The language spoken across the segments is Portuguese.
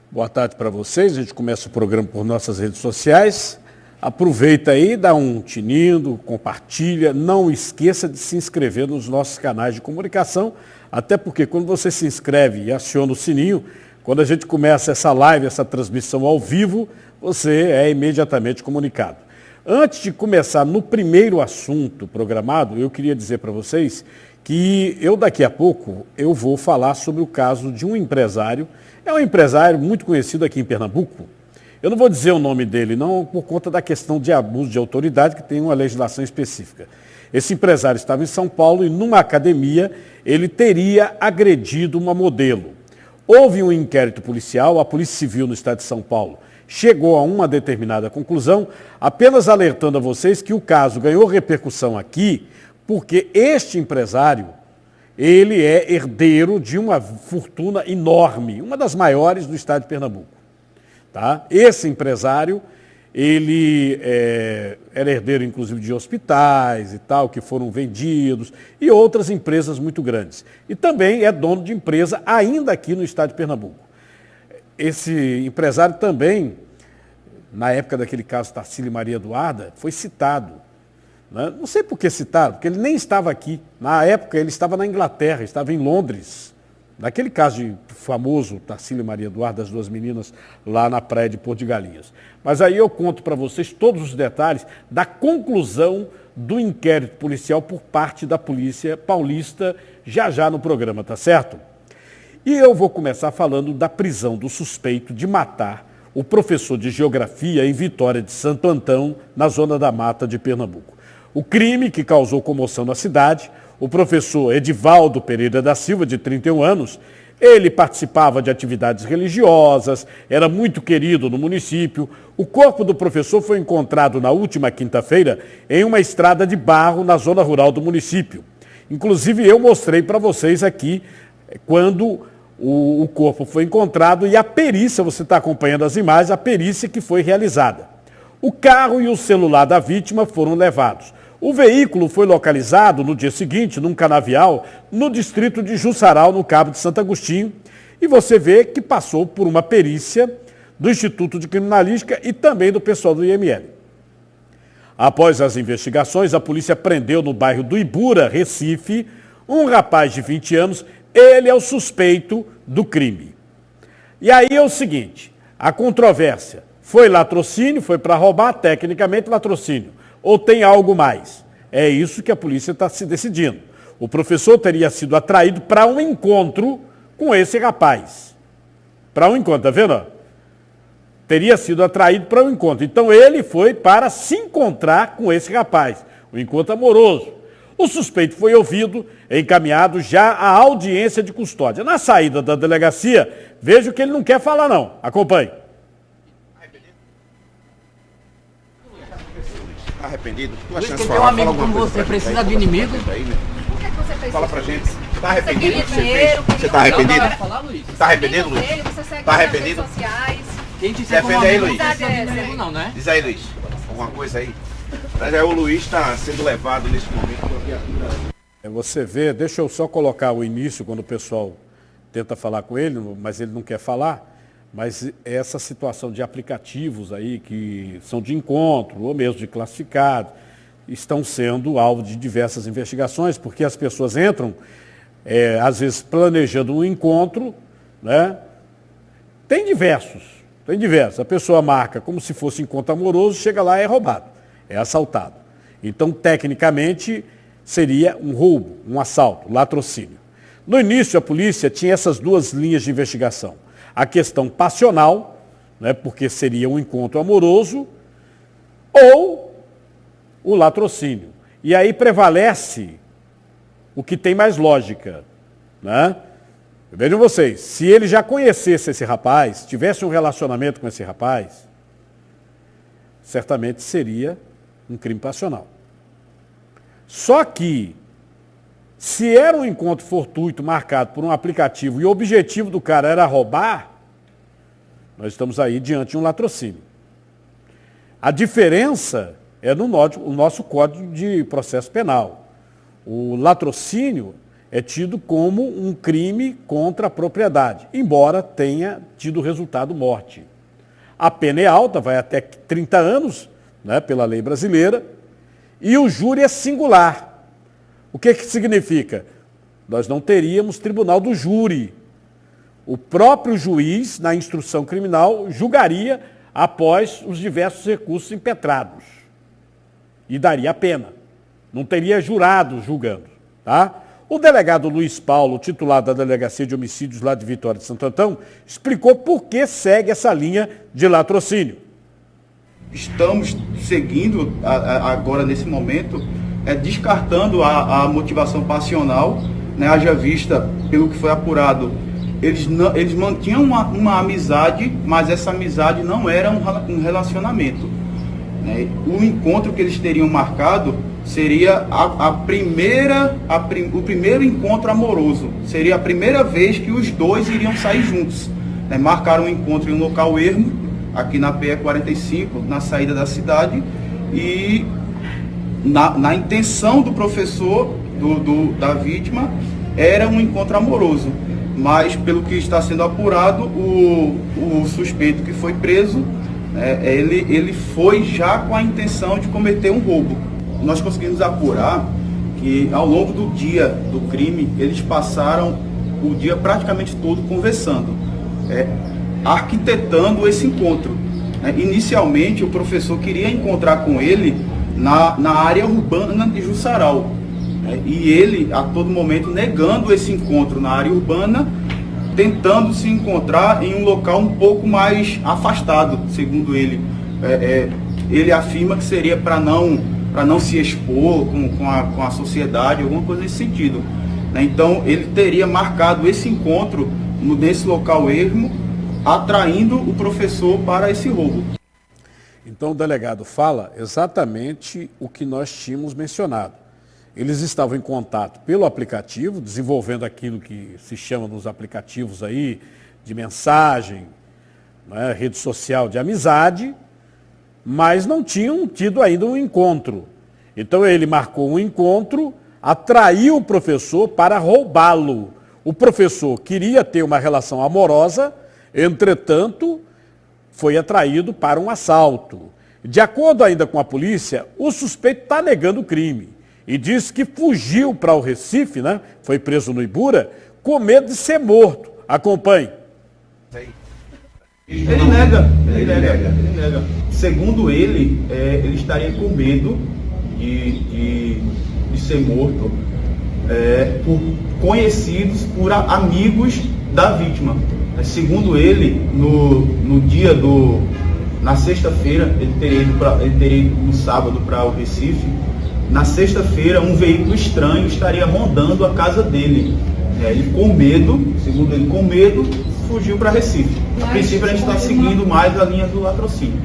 Boa tarde para vocês. A gente começa o programa por nossas redes sociais. Aproveita aí, dá um tinindo, compartilha. Não esqueça de se inscrever nos nossos canais de comunicação, até porque quando você se inscreve e aciona o sininho, quando a gente começa essa live, essa transmissão ao vivo, você é imediatamente comunicado. Antes de começar no primeiro assunto programado, eu queria dizer para vocês que daqui a pouco eu vou falar sobre o caso de um empresário. É um empresário muito conhecido aqui em Pernambuco. Eu não vou dizer o nome dele, não, por conta da questão de abuso de autoridade, que tem uma legislação específica. Esse empresário estava em São Paulo e, numa academia, ele teria agredido uma modelo. Houve um inquérito policial, a Polícia Civil no estado de São Paulo chegou a uma determinada conclusão, apenas alertando a vocês que o caso ganhou repercussão aqui, porque este empresário, ele é herdeiro de uma fortuna enorme, uma das maiores do estado de Pernambuco. Tá? Esse empresário, ele era herdeiro inclusive de hospitais e tal, que foram vendidos, e outras empresas muito grandes. E também é dono de empresa ainda aqui no estado de Pernambuco. Esse empresário também, na época daquele caso Tarsila e Maria Eduarda, foi citado. Né? Não sei por que citaram, porque ele nem estava aqui. Na época ele estava na Inglaterra, estava em Londres. Naquele caso de famoso Tarsila e Maria Eduarda, as duas meninas lá na praia de Porto de Galinhas. Mas aí eu conto para vocês todos os detalhes da conclusão do inquérito policial por parte da Polícia Paulista já no programa, tá certo? E eu vou começar falando da prisão do suspeito de matar o professor de Geografia em Vitória de Santo Antão, na Zona da Mata de Pernambuco. O crime que causou comoção na cidade, o professor Edivaldo Pereira da Silva, de 31 anos, ele participava de atividades religiosas, era muito querido no município. O corpo do professor foi encontrado na última quinta-feira em uma estrada de barro na zona rural do município. Inclusive eu mostrei para vocês aqui quando o corpo foi encontrado e a perícia, você está acompanhando as imagens, a perícia que foi realizada. O carro e o celular da vítima foram levados. O veículo foi localizado no dia seguinte, num canavial, no distrito de Jussaral, no Cabo de Santo Agostinho, e você vê que passou por uma perícia do Instituto de Criminalística e também do pessoal do IML. Após as investigações, a polícia prendeu no bairro do Ibura, Recife, um rapaz de 20 anos. Ele é o suspeito do crime. E aí é o seguinte, a controvérsia, foi latrocínio, foi para roubar, tecnicamente latrocínio, ou tem algo mais? É isso que a polícia está se decidindo. O professor teria sido atraído para um encontro com esse rapaz. Para um encontro, tá vendo? Teria sido atraído para um encontro. Então ele foi para se encontrar com esse rapaz, um encontro amoroso. O suspeito foi ouvido, encaminhado já à audiência de custódia. Na saída da delegacia, vejo que ele não quer falar não. Acompanhe. Arrependido? Luiz, quem tem um amigo como você precisa de inimigo? Por que você fez Fala isso? pra gente. Tá arrependido do que você dinheiro, fez? Você tá arrependido? Tá arrependido, Luiz? Você segue Tá nas arrependido? redes sociais. Quem te Defende como aí, amigo Luiz. não precisa de inimigo não, né? Diz aí, Luiz. Alguma coisa aí? Mas aí o Luiz está sendo levado nesse momento pela viatura. Você vê, deixa eu só colocar o início, quando o pessoal tenta falar com ele, mas ele não quer falar, mas essa situação de aplicativos aí, que são de encontro, ou mesmo de classificados, estão sendo alvo de diversas investigações, porque as pessoas entram, às vezes, planejando um encontro, né? Tem diversos. A pessoa marca como se fosse encontro amoroso, chega lá e é roubado, é assaltado. Então, tecnicamente, seria um roubo, um assalto, latrocínio. No início, a polícia tinha essas duas linhas de investigação. A questão passional, né, porque seria um encontro amoroso, ou o latrocínio. E aí prevalece o que tem mais lógica. Né? Vejam vocês, se ele já conhecesse esse rapaz, tivesse um relacionamento com esse rapaz, certamente seria um crime passional. Só que, se era um encontro fortuito marcado por um aplicativo e o objetivo do cara era roubar, nós estamos aí diante de um latrocínio. A diferença é no nosso Código de Processo Penal. O latrocínio é tido como um crime contra a propriedade, embora tenha tido resultado morte. A pena é alta, vai até 30 anos, né, pela lei brasileira, e o júri é singular. O que significa? Nós não teríamos tribunal do júri. O próprio juiz, na instrução criminal, julgaria após os diversos recursos impetrados e daria a pena. Não teria jurado julgando, tá? O delegado Luiz Paulo, titular da Delegacia de Homicídios lá de Vitória de Santo Antão, explicou por que segue essa linha de latrocínio. Estamos seguindo agora nesse momento, descartando a motivação passional, né, haja vista pelo que foi apurado. Eles mantinham uma amizade, mas essa amizade não era um relacionamento. Né? O encontro que eles teriam marcado seria o primeiro encontro amoroso. Seria a primeira vez que os dois iriam sair juntos. Né? Marcaram um encontro em um local ermo, aqui na PE 45, na saída da cidade, e na intenção do professor, da vítima, era um encontro amoroso. Mas, pelo que está sendo apurado, o suspeito que foi preso, ele foi já com a intenção de cometer um roubo. Nós conseguimos apurar que, ao longo do dia do crime, eles passaram o dia praticamente todo conversando, arquitetando esse encontro. Inicialmente, o professor queria encontrar com ele na área urbana de Jussaral. E ele, a todo momento, negando esse encontro na área urbana, tentando se encontrar em um local um pouco mais afastado, segundo ele. Ele afirma que seria para não se expor com a sociedade, alguma coisa nesse sentido. Então, ele teria marcado esse encontro nesse local ermo, atraindo o professor para esse roubo. Então, o delegado fala exatamente o que nós tínhamos mencionado. Eles estavam em contato pelo aplicativo, desenvolvendo aquilo que se chama nos aplicativos aí, de mensagem, né, rede social de amizade, mas não tinham tido ainda um encontro. Então ele marcou um encontro, atraiu o professor para roubá-lo. O professor queria ter uma relação amorosa, entretanto, foi atraído para um assalto. De acordo ainda com a polícia, o suspeito está negando o crime. E diz que fugiu para o Recife, né? Foi preso no Ibura, com medo de ser morto. Acompanhe. Ele nega. Segundo ele, ele estaria com medo de ser morto por conhecidos, por amigos da vítima. Segundo ele, na sexta-feira, ele teria ido no sábado para o Recife. Na sexta-feira, um veículo estranho estaria rondando a casa dele. Ele, com medo, segundo ele, com medo, fugiu para Recife. A princípio, a gente está seguindo mais a linha do latrocínio.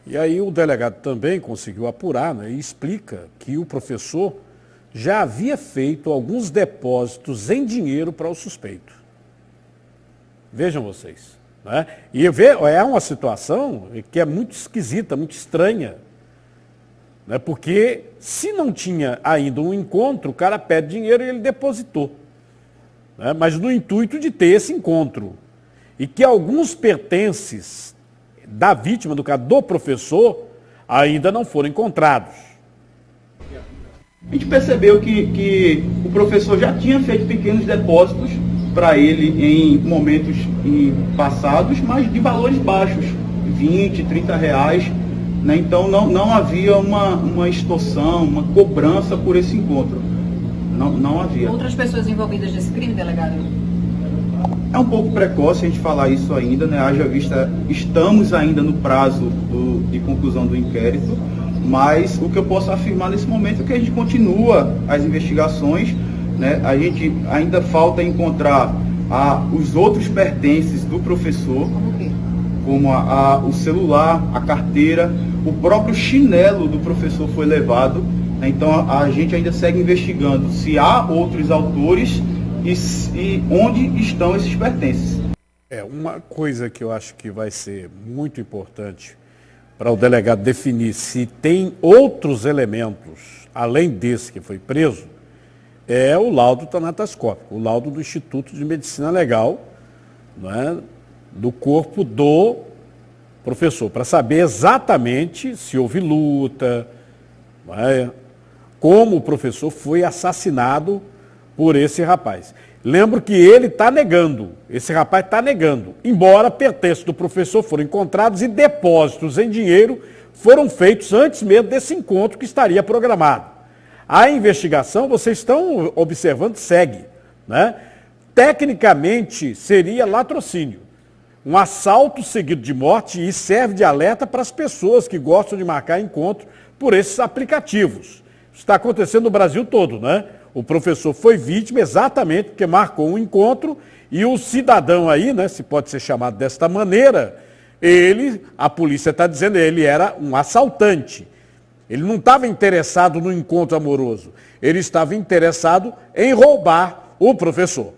E aí o delegado também conseguiu apurar, né, e explica que o professor já havia feito alguns depósitos em dinheiro para o suspeito. Vejam vocês. Né? E é uma situação que é muito esquisita, muito estranha. Né? Porque se não tinha ainda um encontro, o cara pede dinheiro e ele depositou. Né? Mas no intuito de ter esse encontro. E que alguns pertences da vítima, do caso do professor, ainda não foram encontrados. A gente percebeu que o professor já tinha feito pequenos depósitos para ele em momentos passados, mas de valores baixos, 20, 30 reais. Né? Então não havia uma extorsão, uma cobrança por esse encontro. Não havia. Outras pessoas envolvidas nesse crime, delegado? É um pouco precoce a gente falar isso ainda, né? Haja vista, estamos ainda no prazo de conclusão do inquérito, mas o que eu posso afirmar nesse momento é que a gente continua as investigações, né? A gente ainda falta encontrar os outros pertences do professor, como o celular, a carteira, o próprio chinelo do professor foi levado. Né? Então a gente ainda segue investigando se há outros autores e onde estão esses pertences. Uma coisa que eu acho que vai ser muito importante para o delegado definir se tem outros elementos, além desse que foi preso, é o laudo tanatascópico, o laudo do Instituto de Medicina Legal, não é, do corpo do professor, para saber exatamente se houve luta, não é, como o professor foi assassinado por esse rapaz. Lembro que ele está negando, esse rapaz está negando, embora pertences do professor foram encontrados e depósitos em dinheiro foram feitos antes mesmo desse encontro que estaria programado. A investigação, vocês estão observando, segue, né? Tecnicamente seria latrocínio, um assalto seguido de morte, e serve de alerta para as pessoas que gostam de marcar encontro por esses aplicativos. Isso está acontecendo no Brasil todo, né? O professor foi vítima exatamente porque marcou um encontro e o cidadão aí, né, se pode ser chamado desta maneira, a polícia está dizendo, ele era um assaltante. Ele não estava interessado no encontro amoroso, ele estava interessado em roubar o professor.